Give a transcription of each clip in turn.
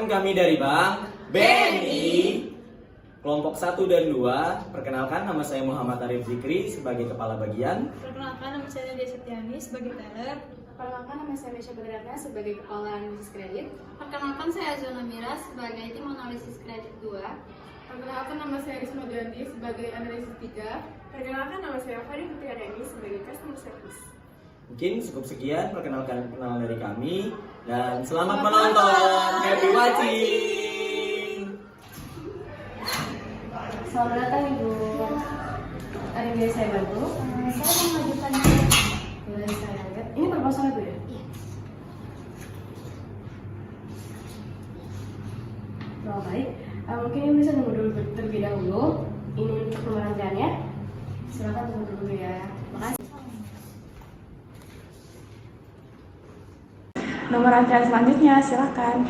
Perkenalkan kami dari Bank BNI Kelompok 1 dan 2. Perkenalkan nama saya Muhammad Arif Zikri sebagai Kepala Bagian. Perkenalkan nama saya Nadia Setiani sebagai teller. Perkenalkan nama saya Mesya Badrana sebagai Kepala Analisis Kredit. Perkenalkan saya Azona Mira sebagai tim analisis kredit 2. Perkenalkan nama saya Risma Dianti sebagai analisis 3. Perkenalkan nama saya Fadi Putri sebagai customer service. Mungkin cukup sekian perkenalkan dari kami dan selamat menonton. Happy watching. Selamat datang Ibu. Ada yang bisa saya bantu? Saya mengajukan Boleh saya lihat. Ini proposal Bu ya? Iya. Oh, baik. Mungkin Ibu bisa tunggu dulu terlebih dahulu. Ini untuk nomor rangkaiannya. Silakan tunggu dulu ya. Makasih. Nomor rangkaian selanjutnya, silakan.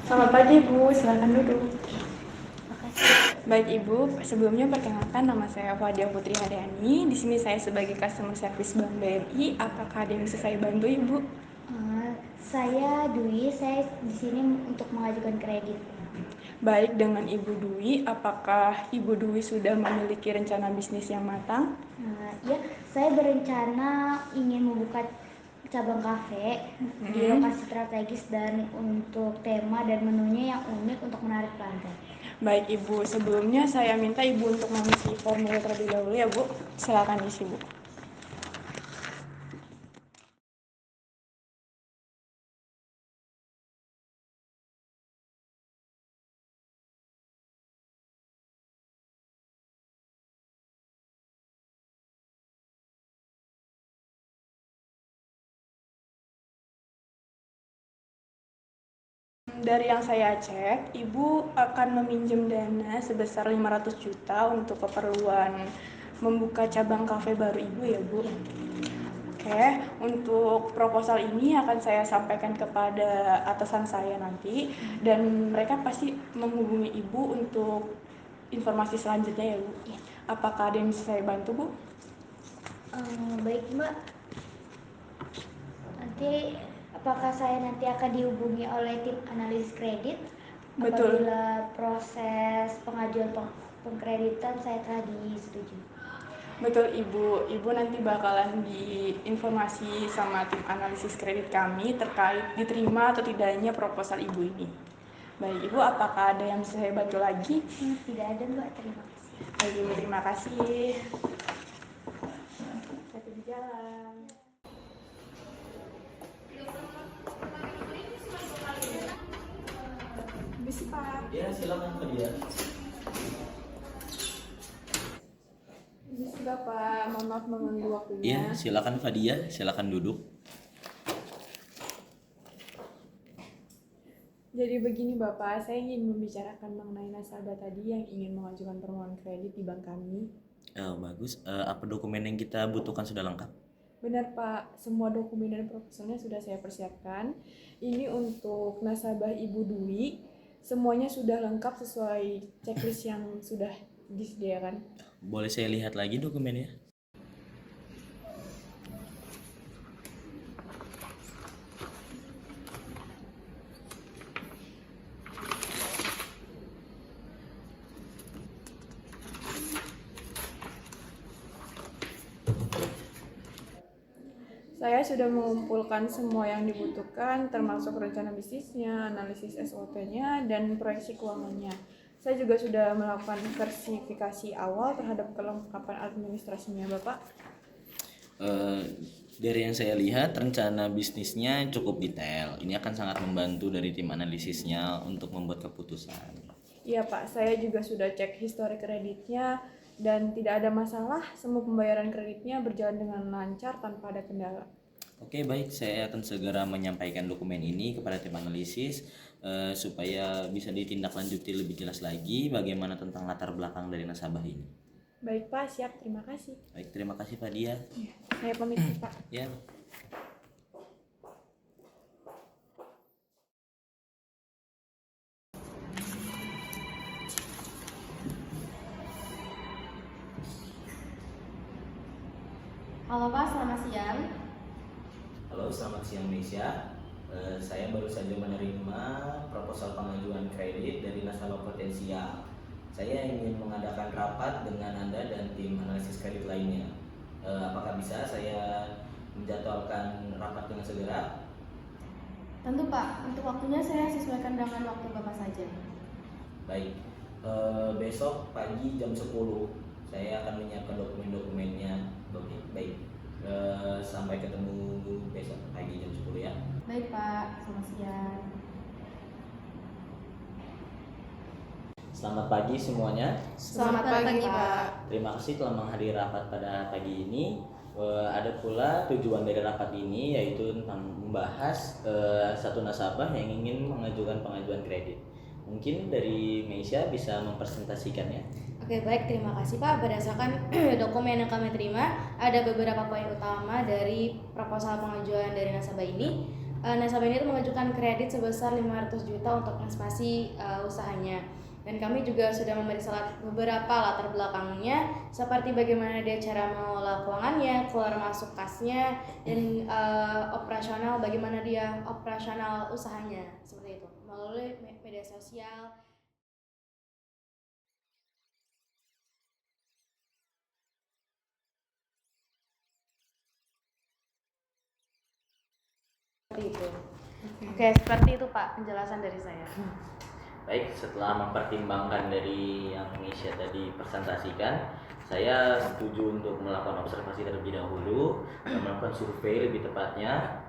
Selamat pagi Ibu, silakan duduk. Baik Ibu, sebelumnya perkenalkan nama saya Fadia Putri Haryani. Di sini saya sebagai customer service Bank BNI. Apakah ada yang bisa saya bantu Ibu? Saya Dwi, saya di sini untuk mengajukan kredit. Baik, dengan Ibu Dwi, apakah Ibu Dwi sudah memiliki rencana bisnis yang matang? Ya, saya berencana ingin membuka cabang kafe di lokasi strategis dan untuk tema dan menunya yang unik untuk menarik pelanggan. Baik Ibu, sebelumnya saya minta Ibu untuk mengisi formulir terlebih dahulu ya Bu. Silakan isi Bu. Dari yang saya cek, Ibu akan meminjam dana sebesar 500 juta untuk keperluan membuka cabang kafe baru Ibu ya Bu. Oke, untuk proposal ini akan saya sampaikan kepada atasan saya nanti dan mereka pasti menghubungi Ibu untuk informasi selanjutnya ya Bu. Ya. Apakah ada yang bisa saya bantu Bu? Baik Mbak, apakah saya nanti akan dihubungi oleh tim analisis kredit? Betul. Apabila proses pengajuan pengkreditan saya telah disetujui. Betul Ibu, Ibu nanti bakalan diinformasi sama tim analisis kredit kami terkait diterima atau tidaknya proposal Ibu ini. Baik Ibu, apakah ada yang bisa saya bantu lagi? Tidak ada Mbak, terima kasih. Baik Ibu, terima kasih. Hati di jalan. Bisa Pak. Ya, silakan Fadia. Bisa Bapak, mohon maaf mengganggu waktunya. Ya, silakan Fadia, silakan duduk. Jadi begini Bapak, saya ingin membicarakan mengenai nasabah tadi yang ingin mengajukan permohonan kredit di bank kami. Oh, bagus. Apa dokumen yang kita butuhkan sudah lengkap? Benar Pak, semua dokumen dan proposalnya sudah saya persiapkan. Ini untuk nasabah Ibu Dwi, semuanya sudah lengkap sesuai checklist yang sudah disediakan. Boleh saya lihat lagi dokumennya? Saya sudah mengumpulkan semua yang dibutuhkan, termasuk rencana bisnisnya, analisis SOP-nya, dan proyeksi keuangannya. Saya juga sudah melakukan verifikasi awal terhadap kelengkapan administrasinya, Bapak. Dari yang saya lihat, rencana bisnisnya cukup detail. Ini akan sangat membantu dari tim analisisnya untuk membuat keputusan. Iya, Pak. Saya juga sudah cek historik kreditnya dan tidak ada masalah. Semua pembayaran kreditnya berjalan dengan lancar tanpa ada kendala. Oke, baik. Saya akan segera menyampaikan dokumen ini kepada tim analisis supaya bisa ditindaklanjuti lebih jelas lagi bagaimana tentang latar belakang dari nasabah ini. Baik, Pak. Siap. Terima kasih. Baik, terima kasih Fadia. Saya pamit, Pak. Ya. Halo Pak, selamat siang. Halo, selamat siang Nesya. Saya baru saja menerima proposal pengajuan kredit dari nasabah potensial. Saya ingin mengadakan rapat dengan Anda dan tim analisis kredit lainnya. Apakah bisa saya menjadwalkan rapat dengan segera? Tentu Pak, untuk waktunya saya sesuaikan dengan waktu Bapak saja. Baik, besok pagi jam 10 saya akan menyiapkan dokumen-dokumennya. Oke, baik. Sampai ketemu besok pagi jam 10 ya. Baik Pak, selamat siang. Selamat pagi semuanya. Selamat pagi Pak. Terima kasih telah menghadiri rapat pada pagi ini. Ada pula tujuan dari rapat ini yaitu tentang membahas satu nasabah yang ingin mengajukan pengajuan kredit. Mungkin dari Meisha bisa mempresentasikannya. Oke, baik, terima kasih Pak. Berdasarkan dokumen yang kami terima, ada beberapa poin utama dari proposal pengajuan dari nasabah ini. Nasabah ini mengajukan kredit sebesar 500 juta untuk ekspansi usahanya. Dan kami juga sudah memeriksa beberapa latar belakangnya, seperti bagaimana dia cara mengelola keuangannya, keluar masuk kasnya, dan operasional, bagaimana dia operasional usahanya, seperti itu, melalui media sosial. Seperti itu. Oke, seperti itu Pak penjelasan dari saya. Baik, setelah mempertimbangkan dari yang Meisha tadi presentasikan, saya setuju untuk melakukan observasi terlebih dahulu, melakukan survei lebih tepatnya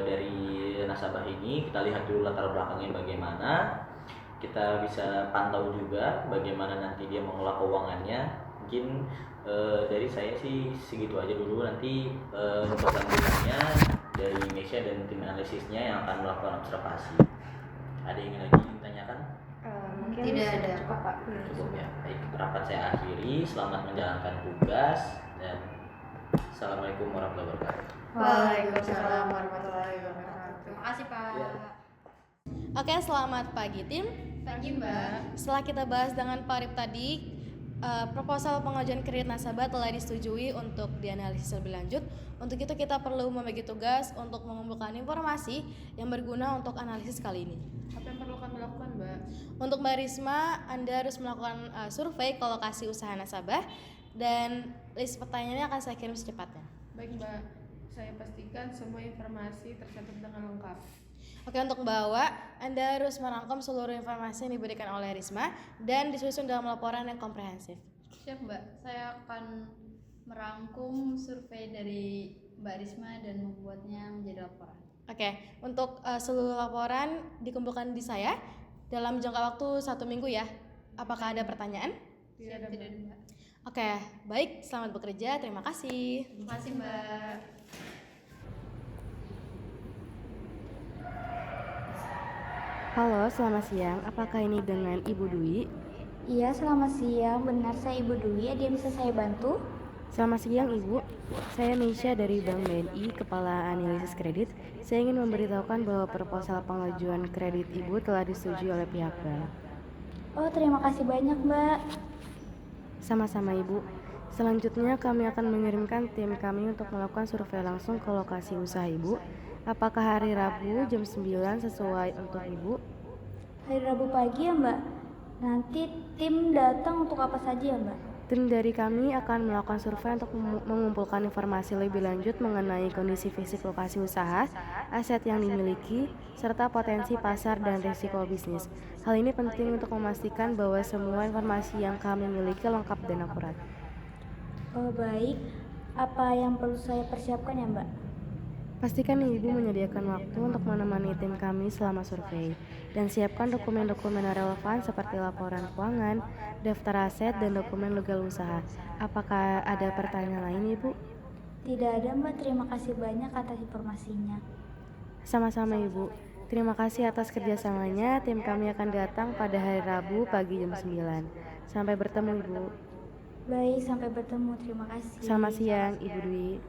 dari nasabah ini. Kita lihat dulu latar belakangnya bagaimana. Kita bisa pantau juga bagaimana nanti dia mengelola keuangannya. Mungkin dari saya sih segitu aja dulu. Nanti untuk lanjutannya dari Meisha dan tim analisisnya yang akan melakukan observasi. Ada yang lagi ditanyakan? Mungkin Tidak ada, cukup Pak. Cukup ya. Baik, rapat saya akhiri. Selamat menjalankan tugas dan Assalamualaikum warahmatullahi wabarakatuh. Waalaikumsalam warahmatullahi wabarakatuh. Terima kasih Pak. Ya. Oke, selamat pagi tim. Pagi Mbak. Setelah kita bahas dengan Pak Rip tadi, proposal pengajuan kredit nasabah telah disetujui untuk dianalisis lebih lanjut. Untuk itu kita perlu membagi tugas untuk mengumpulkan informasi yang berguna untuk analisis kali ini. Apa yang perlu kami lakukan, Mbak? Untuk Mbak Risma, Anda harus melakukan survei ke lokasi usaha nasabah dan list pertanyaannya akan saya kirim secepatnya. Baik, Mbak. Saya pastikan semua informasi tercatat dengan lengkap. Oke, untuk Mbak Awa, Anda harus merangkum seluruh informasi yang diberikan oleh Risma dan disusun dalam laporan yang komprehensif. Siap Mbak, saya akan merangkum survei dari Mbak Risma dan membuatnya menjadi laporan. Oke, untuk seluruh laporan dikumpulkan di saya dalam jangka waktu 1 minggu ya. Apakah ada pertanyaan? Siap, tidak ada Mbak. Oke, baik, selamat bekerja, terima kasih. Terima kasih Mbak. Halo, selamat siang. Apakah ini dengan Ibu Dwi? Iya, selamat siang. Benar, saya Ibu Dwi. Ada yang bisa saya bantu? Selamat siang, Ibu. Saya Meisha dari Bank BNI, Kepala Analisis Kredit. Saya ingin memberitahukan bahwa proposal pengajuan kredit Ibu telah disetujui oleh pihak bank. Oh, terima kasih banyak, Mbak. Sama-sama, Ibu. Selanjutnya kami akan mengirimkan tim kami untuk melakukan survei langsung ke lokasi usaha Ibu. Apakah hari Rabu jam 9 sesuai untuk Ibu? Hari Rabu pagi ya, Mbak? Nanti tim datang untuk apa saja ya, Mbak? Tim dari kami akan melakukan survei untuk mengumpulkan informasi lebih lanjut mengenai kondisi fisik lokasi usaha, aset yang dimiliki, serta potensi pasar dan risiko bisnis. Hal ini penting untuk memastikan bahwa semua informasi yang kami miliki lengkap dan akurat. Oh, baik. Apa yang perlu saya persiapkan ya, Mbak? Pastikan Ibu menyediakan waktu untuk menemani tim kami selama survei dan siapkan dokumen-dokumen relevan seperti laporan keuangan, daftar aset, dan dokumen legal usaha. Apakah ada pertanyaan lain, Ibu? Tidak ada, Mbak. Terima kasih banyak atas informasinya. Sama-sama, Ibu. Terima kasih atas kerjasamanya. Tim kami akan datang pada hari Rabu pagi jam 9. Sampai bertemu, Ibu. Baik, sampai bertemu. Terima kasih. Selamat siang, Ibu Dwi.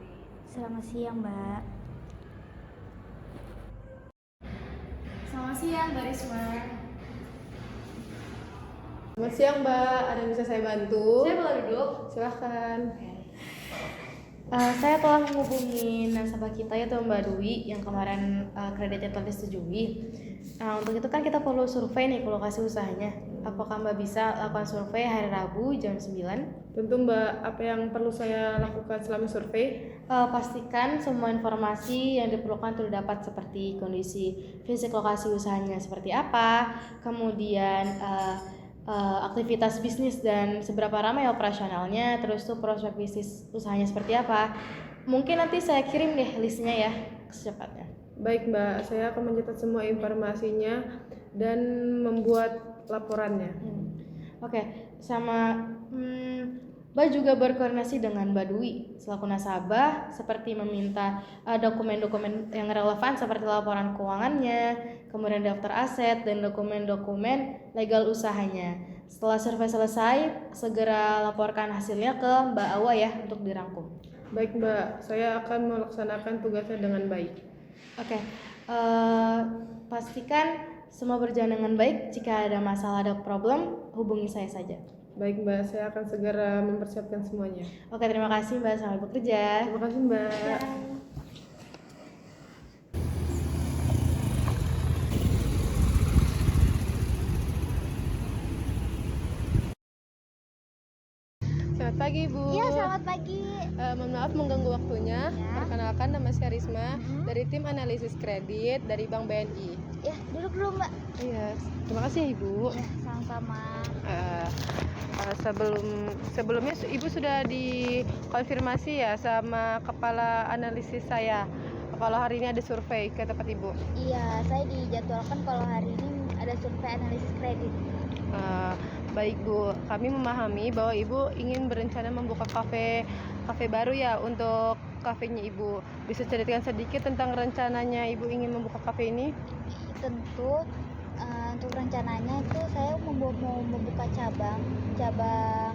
Selamat siang, Mbak. Selamat siang, Mbak Risma. Selamat siang, Mbak. Ada yang bisa saya bantu? Saya boleh duduk? Silahkan. Saya telah menghubungi nasabah kita yaitu Mbak Dwi yang kemarin kreditnya telah disetujui. Untuk itu kan kita perlu survei nih ke lokasi usahanya. Apakah Mbak bisa lakukan survei hari Rabu jam 9? Tentu Mbak, apa yang perlu saya lakukan selama survei? Pastikan semua informasi yang diperlukan terdapat seperti kondisi fisik lokasi usahanya seperti apa, kemudian aktivitas bisnis dan seberapa ramai operasionalnya, terus tuh prospek bisnis usahanya seperti apa. Mungkin nanti saya kirim deh listnya ya secepatnya. Baik Mbak, saya akan mencatat semua informasinya dan membuat laporannya. Oke, sama Mbak juga berkoordinasi dengan Mbak Dwi selaku nasabah seperti meminta dokumen-dokumen yang relevan seperti laporan keuangannya, kemudian daftar aset dan dokumen-dokumen legal usahanya. Setelah survei selesai, segera laporkan hasilnya ke Mbak Awa ya untuk dirangkum. Baik Mbak, saya akan melaksanakan tugasnya dengan baik. Oke, pastikan semua berjalan dengan baik. Jika ada masalah, ada problem, hubungi saya saja. Baik Mbak, saya akan segera mempersiapkan semuanya. Oke, terima kasih Mbak. Selamat bekerja. Terima kasih Mbak. Selamat pagi Bu. Iya, selamat pagi. Mohon maaf mengganggu waktunya. Ya. Perkenalkan, nama saya Risma dari tim analisis kredit dari Bank BNI. Ya, duduk dulu Mbak. Iya, terima kasih Ibu. Ya, sama-sama. Sebelumnya Ibu sudah dikonfirmasi ya sama kepala analisis saya kalau hari ini ada survei ke tempat Ibu. Iya, saya dijadwalkan kalau hari ini ada survei analisis kredit. Baik Bu, kami memahami bahwa Ibu ingin berencana membuka kafe baru ya untuk kafenya Ibu. Bisa ceritakan sedikit tentang rencananya Ibu ingin membuka kafe ini? Tentu untuk rencananya itu saya mau membuka cabang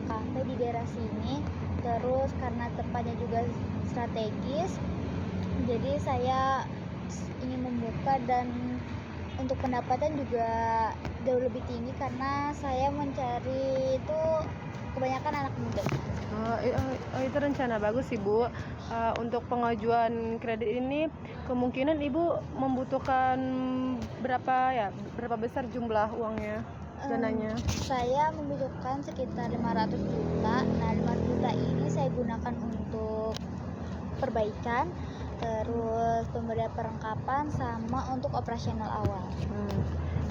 kafe di daerah sini. Terus karena tempatnya juga strategis, jadi saya ingin membuka dan untuk pendapatan juga jauh lebih tinggi karena saya mencari itu kebanyakan anak muda. Itu rencana bagus Ibu. Untuk pengajuan kredit ini kemungkinan Ibu membutuhkan berapa besar jumlah uangnya, dananya? Saya membutuhkan sekitar 500 juta. Nah, 500 juta ini saya gunakan untuk perbaikan, terus pemberian perlengkapan sama untuk operasional awal.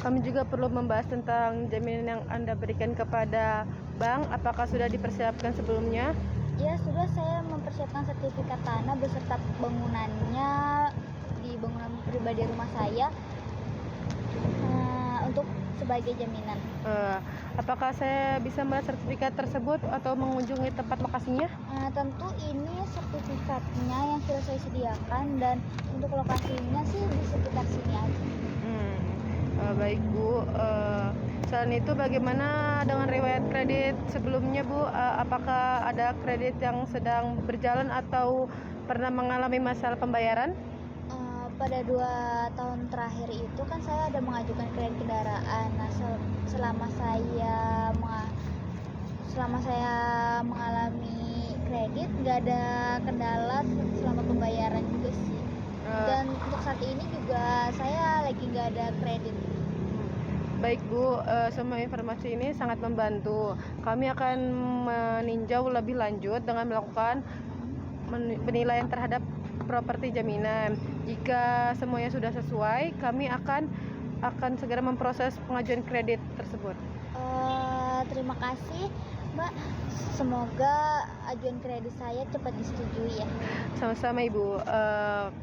Kami juga perlu membahas tentang jaminan yang Anda berikan kepada bank. Apakah sudah dipersiapkan sebelumnya? Ya, sudah, saya mempersiapkan sertifikat tanah beserta bangunannya di bangunan pribadi rumah saya untuk sebagai jaminan. Apakah saya bisa melihat sertifikat tersebut atau mengunjungi tempat lokasinya? Tentu ini sertifikatnya yang sudah saya sediakan dan untuk lokasinya sih di sekitar sini aja. Baik Bu, selain itu bagaimana dengan riwayat kredit sebelumnya Bu? Apakah ada kredit yang sedang berjalan atau pernah mengalami masalah pembayaran? Pada 2 tahun terakhir itu kan saya ada mengajukan kredit kendaraan. Nah, selama saya mengalami kredit nggak ada kendala selama pembayaran juga sih. Dan untuk saat ini juga saya lagi nggak ada kredit. Baik Bu, semua informasi ini sangat membantu. Kami akan meninjau lebih lanjut dengan melakukan penilaian terhadap properti jaminan. Jika semuanya sudah sesuai, kami akan segera memproses pengajuan kredit tersebut. Terima kasih Mbak, semoga ajuan kredit saya cepat disetujui ya. Sama-sama Ibu,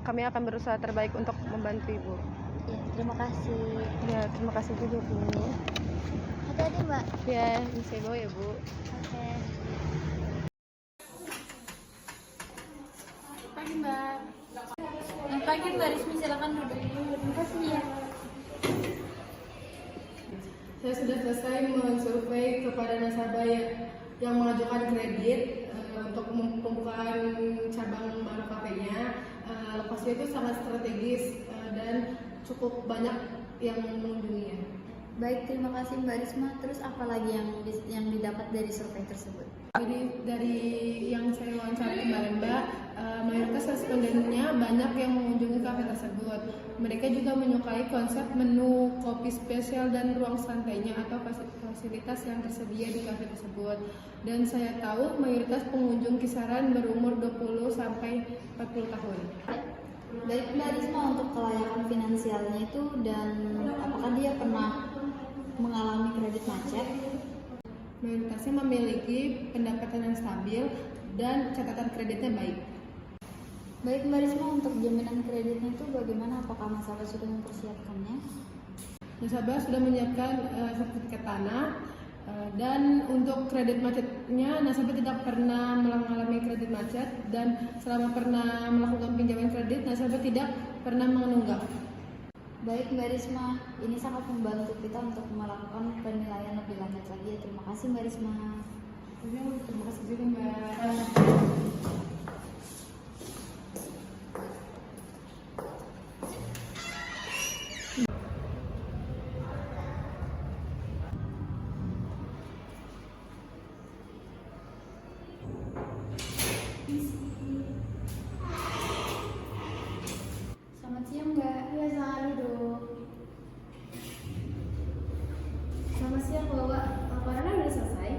kami akan berusaha terbaik untuk membantu Ibu. Ya, terima kasih. Ya, terima kasih juga Bu. Hati-hati Mbak. Ya, ini saya bawa ya Bu. Oke. Pagi Mbak. Pagi Mbak Rismi, silakan duduk. Terima kasih ya. Saya sudah selesai mensurvei kepada nasabah yang mengajukan kredit untuk pembukaan cabang baru kafenya. Lokasinya itu sangat strategis dan cukup banyak yang mengunjunginya. Baik, terima kasih Mbak Risma. Terus apa lagi yang didapat dari survei tersebut? Jadi dari yang saya wawancara kemarin Mbak, mayoritas respondennya banyak yang mengunjungi kafe tersebut. Mereka juga menyukai konsep menu kopi spesial dan ruang santainya atau fasilitas yang tersedia di kafe tersebut. Dan saya tahu mayoritas pengunjung kisaran berumur 20 sampai 40 tahun. Baik Mbak Risma, untuk kelayakan finansialnya itu dan apakah dia pernah mengalami kredit macet? Mayoritasnya memiliki pendapatan yang stabil dan catatan kreditnya baik. Baik Mbak Risma, untuk jaminan kreditnya itu bagaimana? Apakah nasabah sudah mempersiapkannya? Nasabah sudah menyiapkan sertifikat tanah dan untuk kredit macetnya nasabah tidak pernah mengalami kredit macet, dan selama pernah melakukan pinjaman kredit nasabah tidak pernah menunggak. Baik Mbak Risma, ini sangat membantu kita untuk melakukan penilaian lebih lanjut lagi. Terima kasih Mbak Risma. Terima kasih juga Mbak. Selamat siang Mbak. Iya, sangat duduk. Selamat siang Bapak. Laporannya sudah selesai?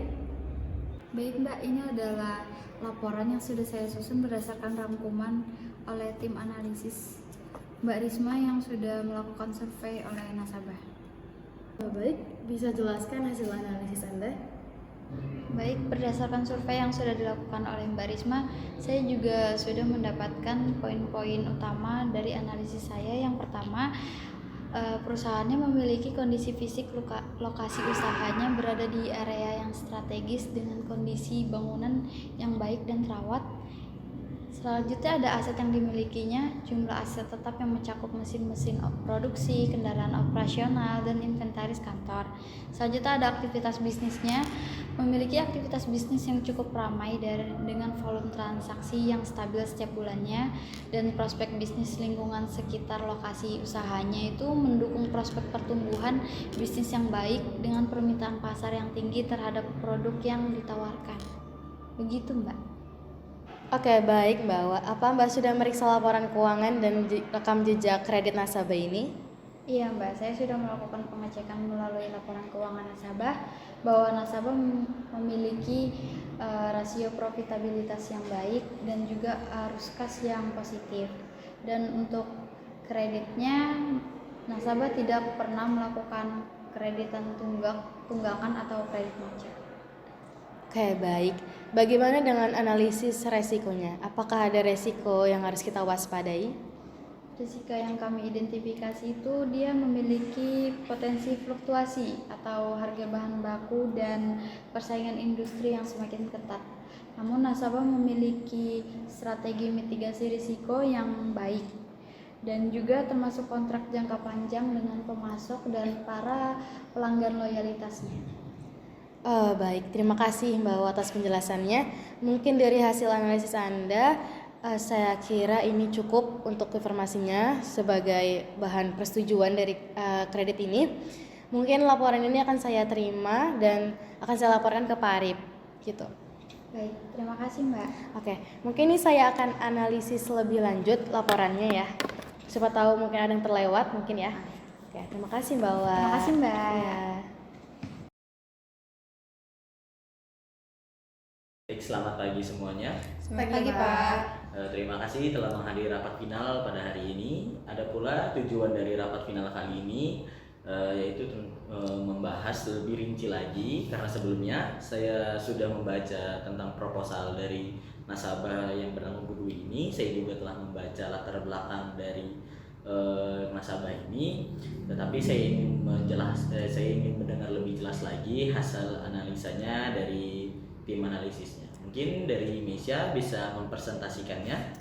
Baik Mbak, ini adalah laporan yang sudah saya susun berdasarkan rangkuman oleh tim analisis Mbak Risma yang sudah melakukan survei oleh nasabah. Baik, bisa jelaskan hasil analisis Anda? Baik, berdasarkan survei yang sudah dilakukan oleh Mbak Risma, saya juga sudah mendapatkan poin-poin utama dari analisis saya. Yang pertama, perusahaannya memiliki kondisi fisik lokasi usahanya berada di area yang strategis dengan kondisi bangunan yang baik dan terawat. Selanjutnya ada aset yang dimilikinya, jumlah aset tetap yang mencakup mesin-mesin produksi, kendaraan operasional, dan inventaris kantor. Selanjutnya ada aktivitas bisnisnya, memiliki aktivitas bisnis yang cukup ramai dengan volume transaksi yang stabil setiap bulannya, dan prospek bisnis lingkungan sekitar lokasi usahanya itu mendukung prospek pertumbuhan bisnis yang baik dengan permintaan pasar yang tinggi terhadap produk yang ditawarkan. Begitu Mbak. Oke, baik Mbak. Apa Mbak sudah meriksa laporan keuangan dan rekam jejak kredit nasabah ini? Iya Mbak, saya sudah melakukan pengecekan melalui laporan keuangan nasabah bahwa nasabah memiliki rasio profitabilitas yang baik dan juga arus kas yang positif. Dan untuk kreditnya, nasabah tidak pernah melakukan kreditan tunggakan atau kredit macet. Oke, baik. Bagaimana dengan analisis resikonya? Apakah ada resiko yang harus kita waspadai? Risiko yang kami identifikasi itu dia memiliki potensi fluktuasi atau harga bahan baku dan persaingan industri yang semakin ketat. Namun nasabah memiliki strategi mitigasi risiko yang baik dan juga termasuk kontrak jangka panjang dengan pemasok dan para pelanggan loyalitasnya. Baik, terima kasih Mbak atas penjelasannya. Mungkin dari hasil analisis Anda, saya kira ini cukup untuk informasinya sebagai bahan persetujuan dari kredit ini. Mungkin laporan ini akan saya terima dan akan saya laporkan ke Pak Arif, gitu. Baik, terima kasih Mbak. Oke, mungkin ini saya akan analisis lebih lanjut laporannya ya. Siapa tahu mungkin ada yang terlewat mungkin ya. Oke, terima kasih Mbak. Terima kasih Mbak. Ya. Baik, selamat pagi semuanya. Selamat pagi Pak. Terima kasih telah menghadiri rapat final pada hari ini. Ada pula tujuan dari rapat final kali ini yaitu membahas lebih rinci lagi, karena sebelumnya saya sudah membaca tentang proposal dari nasabah yang bernama Bu Dwi ini. Saya juga telah membaca latar belakang dari nasabah ini, tetapi saya ingin mendengar lebih jelas lagi hasil analisanya dari tim analisisnya. Mungkin dari Mesia bisa mempresentasikannya.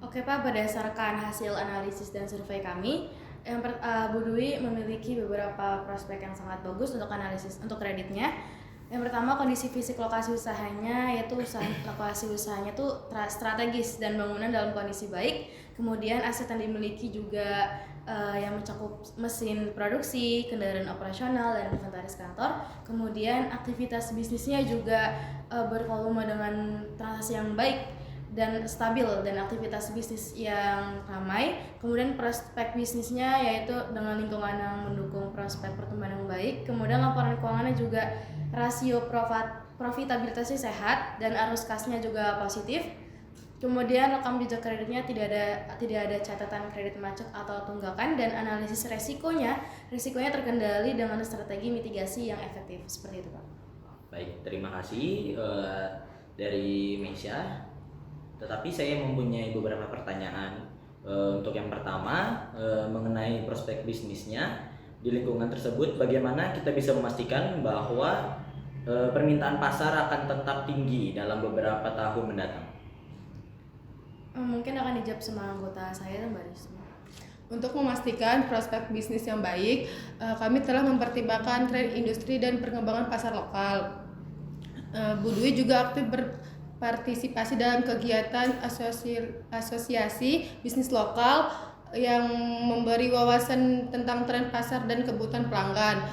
Oke Pak, berdasarkan hasil analisis dan survei kami, Bu Dwi memiliki beberapa prospek yang sangat bagus untuk analisis untuk kreditnya. Yang pertama, kondisi fisik lokasi usahanya, yaitu lokasi usahanya itu strategis dan bangunan dalam kondisi baik. Kemudian aset yang dimiliki juga yang mencakup mesin produksi, kendaraan operasional, dan inventaris kantor. Kemudian aktivitas bisnisnya juga bervolume dengan transaksi yang baik dan stabil dan aktivitas bisnis yang ramai. Kemudian prospek bisnisnya yaitu dengan lingkungan yang mendukung prospek pertumbuhan yang baik. Kemudian laporan keuangannya juga rasio profitabilitasnya sehat dan arus kasnya juga positif. Kemudian rekam jejak kreditnya tidak ada catatan kredit macet atau tunggakan, dan analisis resikonya terkendali dengan strategi mitigasi yang efektif. Seperti itu, Pak. Baik, terima kasih dari Meisya. Tetapi saya mempunyai beberapa pertanyaan. Untuk yang pertama, mengenai prospek bisnisnya di lingkungan tersebut, bagaimana kita bisa memastikan bahwa permintaan pasar akan tetap tinggi dalam beberapa tahun mendatang? Mungkin akan dijawab sama anggota saya, Mbak Risma. Untuk memastikan prospek bisnis yang baik, kami telah mempertimbangkan tren industri dan perkembangan pasar lokal. Bu Dwi juga aktif berpartisipasi dalam kegiatan asosiasi bisnis lokal yang memberi wawasan tentang tren pasar dan kebutuhan pelanggan.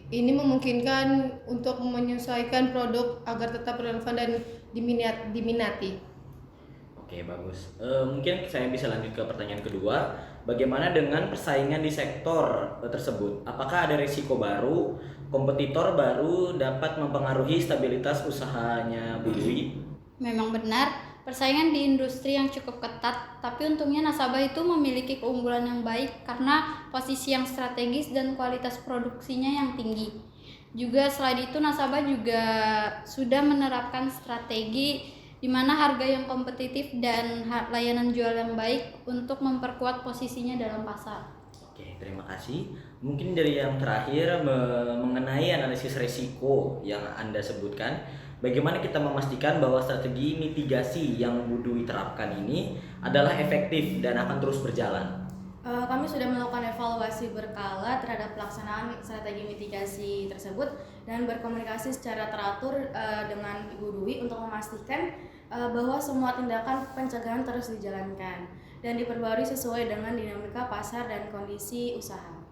Ini memungkinkan untuk menyesuaikan produk agar tetap relevan dan diminati. Oke, bagus. Mungkin saya bisa lanjut ke pertanyaan kedua. Bagaimana dengan persaingan di sektor tersebut? Apakah ada risiko baru, kompetitor baru dapat mempengaruhi stabilitas usahanya Bu Dwi? Memang benar, persaingan di industri yang cukup ketat, tapi untungnya nasabah itu memiliki keunggulan yang baik karena posisi yang strategis dan kualitas produksinya yang tinggi. Juga selain itu nasabah juga sudah menerapkan strategi di mana harga yang kompetitif dan layanan jual yang baik untuk memperkuat posisinya dalam pasar. Oke, terima kasih. Mungkin dari yang terakhir mengenai analisis risiko yang Anda sebutkan, bagaimana kita memastikan bahwa strategi mitigasi yang Bu Dwi terapkan ini adalah efektif dan akan terus berjalan? Kami sudah melakukan evaluasi berkala terhadap pelaksanaan strategi mitigasi tersebut dan berkomunikasi secara teratur dengan Ibu Dwi untuk memastikan bahwa semua tindakan pencegahan terus dijalankan dan diperbarui sesuai dengan dinamika pasar dan kondisi usaha.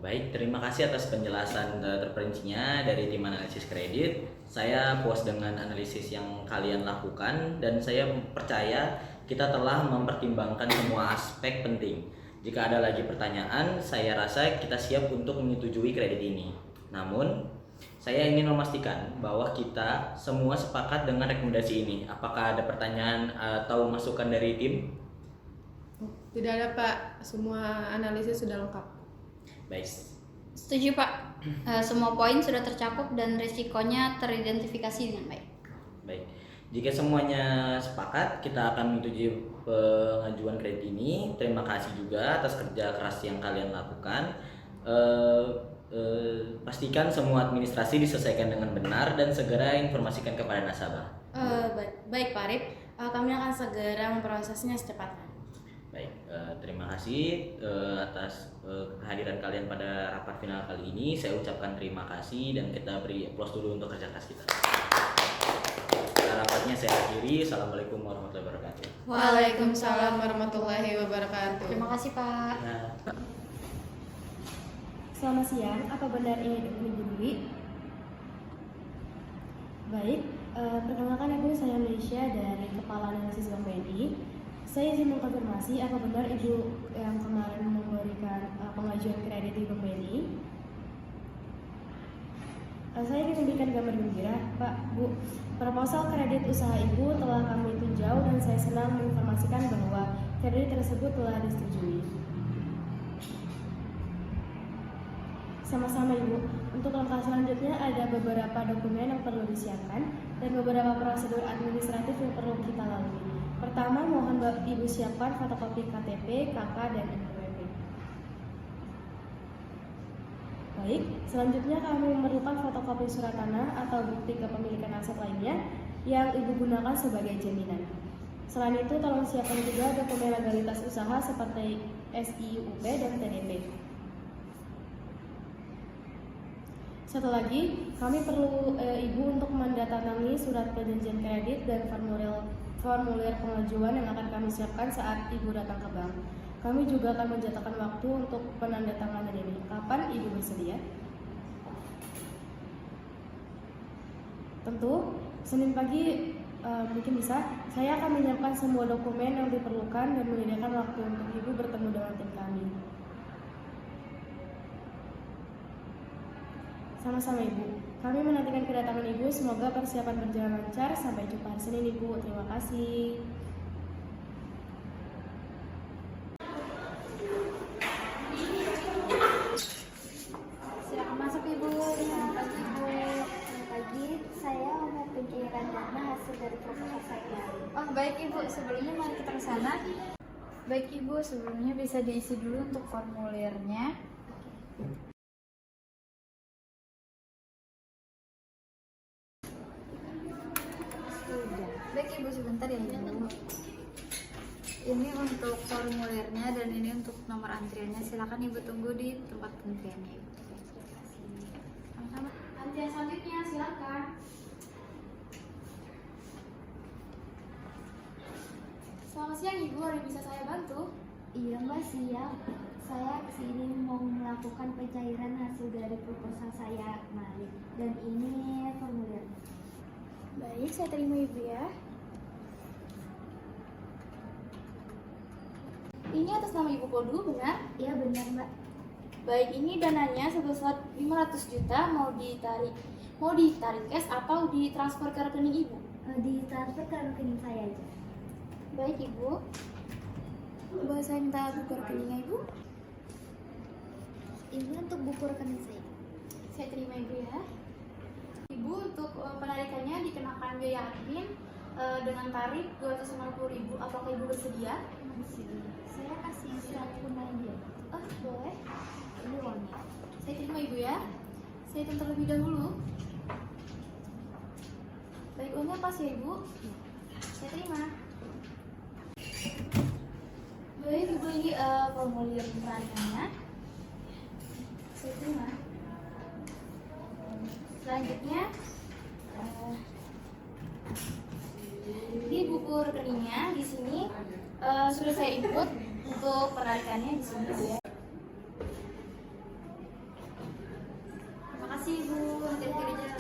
Baik, terima kasih atas penjelasan terperincinya dari tim analisis kredit. Saya puas dengan analisis yang kalian lakukan dan saya percaya kita telah mempertimbangkan semua aspek penting. Jika ada lagi pertanyaan, saya rasa kita siap untuk menyetujui kredit ini. Namun, saya ingin memastikan bahwa kita semua sepakat dengan rekomendasi ini. Apakah ada pertanyaan atau masukan dari tim? Tidak ada, Pak. Semua analisis sudah lengkap. Baik. Setuju, Pak. Semua poin sudah tercakup dan risikonya teridentifikasi dengan baik. Baik. Jika semuanya sepakat, kita akan menyetujui pengajuan kredit ini. Terima kasih juga atas kerja keras yang kalian lakukan. Pastikan semua administrasi diselesaikan dengan benar dan segera informasikan kepada nasabah. Baik Pak Arif, kami akan segera memprosesnya secepatnya. Baik, terima kasih atas kehadiran kalian pada rapat final kali ini. Saya ucapkan terima kasih dan kita beri aplaus dulu untuk kerja keras kita. Rapatnya saya akhiri. Assalamualaikum warahmatullahi wabarakatuh. Waalaikumsalam warahmatullahi wabarakatuh. Terima kasih, Pak. Nah, Selamat siang, apa benar ini Ibu Dwi? Baik, perkenalkan Ibu, saya Malaysia dari Kepala Analisis Bank BNI. Saya izin mengkonfirmasi apa benar Ibu yang kemarin memberikan pengajuan kredit di Bank BNI. Saya ingin memberikan gambar gembira, Pak, Bu. Proposal kredit usaha Ibu telah kami tinjau dan saya senang menginformasikan bahwa kredit tersebut telah disetujui. Sama-sama Ibu, untuk langkah selanjutnya ada beberapa dokumen yang perlu disiapkan dan beberapa prosedur administratif yang perlu kita lalui. Pertama, mohon Ibu siapkan fotokopi KTP, KK, dan NPWP. Baik, selanjutnya kami memerlukan fotokopi surat tanah atau bukti kepemilikan aset lainnya yang Ibu gunakan sebagai jaminan. Selain itu, tolong siapkan juga dokumen legalitas usaha seperti SIUP dan TDP. Satu lagi, kami perlu Ibu untuk mendatangani surat perjanjian kredit dan formulir pengajuan yang akan kami siapkan saat Ibu datang ke bank. Kami juga akan menjatuhkan waktu untuk penandatanganan ini. Kapan Ibu bersedia? Tentu, Senin pagi mungkin bisa. Saya akan menyiapkan semua dokumen yang diperlukan dan menyediakan waktu untuk Ibu bertemu dengan tim kami. Sama-sama Ibu. Kami menantikan kedatangan Ibu. Semoga persiapan berjalan lancar. Sampai jumpa hari Senin Ibu. Terima kasih. Silakan masuk Ibu. Selamat pagi Ibu. Selamat pagi. Saya mau pencairan dana hasil dari proposal saya. Oh baik Ibu, sebelumnya mari kita ke sana. Baik Ibu, sebelumnya bisa diisi dulu untuk formulirnya. Baik Ibu, sebentar ya Ibu. Ini untuk formulirnya dan ini untuk nomor antriannya. Silakan Ibu tunggu di tempat antriannya. Sama-sama. Antrian selanjutnya silakan. Selamat siang Ibu, ada yang bisa saya bantu? Iya Mbak, siap. Saya kesini mau melakukan pencairan hasil dari proposal saya kemarin. Dan ini formulir. Baik, saya terima Ibu ya. Ini atas nama Ibu Kodu, benar? Iya benar Mbak. Baik, ini dananya sebesar 500 juta mau ditarik cash atau ditransfer ke rekening Ibu? Ditransfer ke rekening saya aja. Baik Ibu. Boleh saya minta buku rekeningnya Ibu? Ini untuk buku rekening saya. Saya terima Ibu ya. Ibu untuk penarikannya dikenakan biaya admin dengan tarif 250.000. Apakah Ibu bersedia? Saya kasih surat tunai aja. Oh, boleh. Ini uangnya. Saya terima Ibu ya. Saya hitung terlebih dahulu. Baik, uangnya pas ya Ibu? Saya terima. Baik Ibu, ini formulir penarikannya. Saya terima. Selanjutnya, di buku rekeningnya di sini sudah saya input untuk penarikannya di sini ya. Terima kasih Ibu. Hati-hati di jalan.